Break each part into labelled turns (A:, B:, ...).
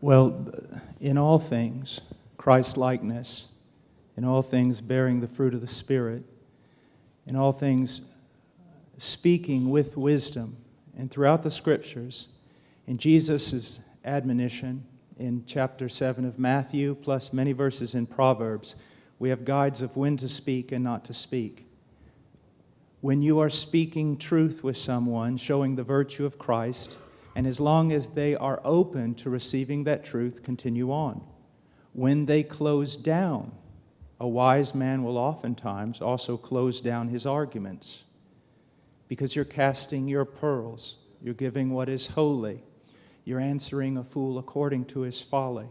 A: Well, in all things, Christ-likeness, in all things bearing the fruit of the Spirit, in all things speaking with wisdom, and throughout the Scriptures, in Jesus' admonition in chapter 7 of Matthew, plus many verses in Proverbs, we have guides of when to speak and not to speak. When you are speaking truth with someone, showing the virtue of Christ, and as long as they are open to receiving that truth, continue on. When they close down, a wise man will oftentimes also close down his arguments, because you're casting your pearls, you're giving what is holy, you're answering a fool according to his folly.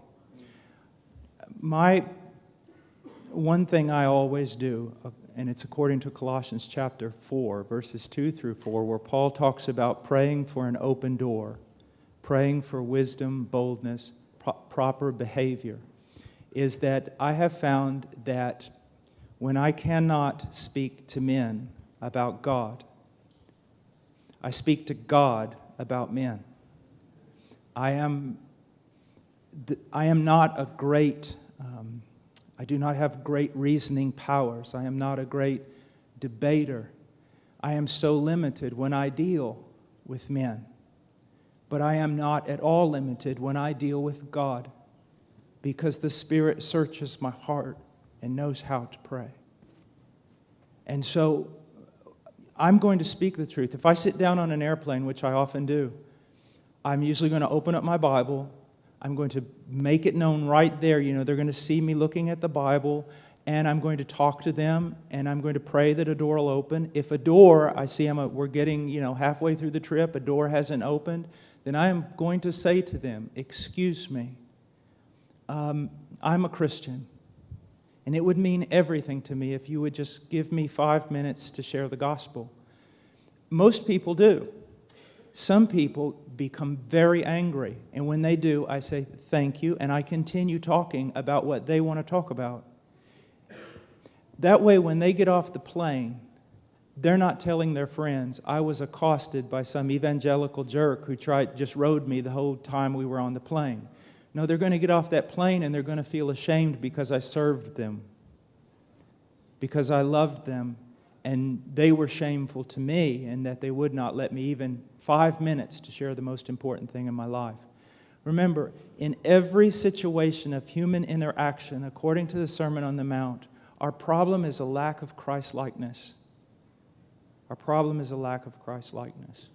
A: One thing I always do, and it's according to Colossians chapter 4, verses 2 through 4, where Paul talks about praying for an open door, praying for wisdom, boldness, proper behavior, is that I have found that when I cannot speak to men about God, I speak to God about men. I am not a great... I do not have great reasoning powers. I am not a great debater. I am so limited when I deal with men. But I am not at all limited when I deal with God, because the Spirit searches my heart and knows how to pray. And so I'm going to speak the truth. If I sit down on an airplane, which I often do, I'm usually going to open up my Bible. I'm going to make it known right there. They're going to see me looking at the Bible, and I'm going to talk to them, and I'm going to pray that a door will open. If a door, I see we're getting, halfway through the trip, a door hasn't opened, then I am going to say to them, excuse me, I'm a Christian, and it would mean everything to me if you would just give me 5 minutes to share the gospel. Most people do. Some people become very angry, and when they do, I say thank you, and I continue talking about what they want to talk about. That way, when they get off the plane, they're not telling their friends, I was accosted by some evangelical jerk who just rode me the whole time we were on the plane. No, they're going to get off that plane and they're going to feel ashamed because I served them, because I loved them, and they were shameful to me, and that they would not let me even 5 minutes to share the most important thing in my life. Remember, in every situation of human interaction, according to the Sermon on the Mount, our problem is a lack of Christ-likeness. Our problem is a lack of Christ-likeness.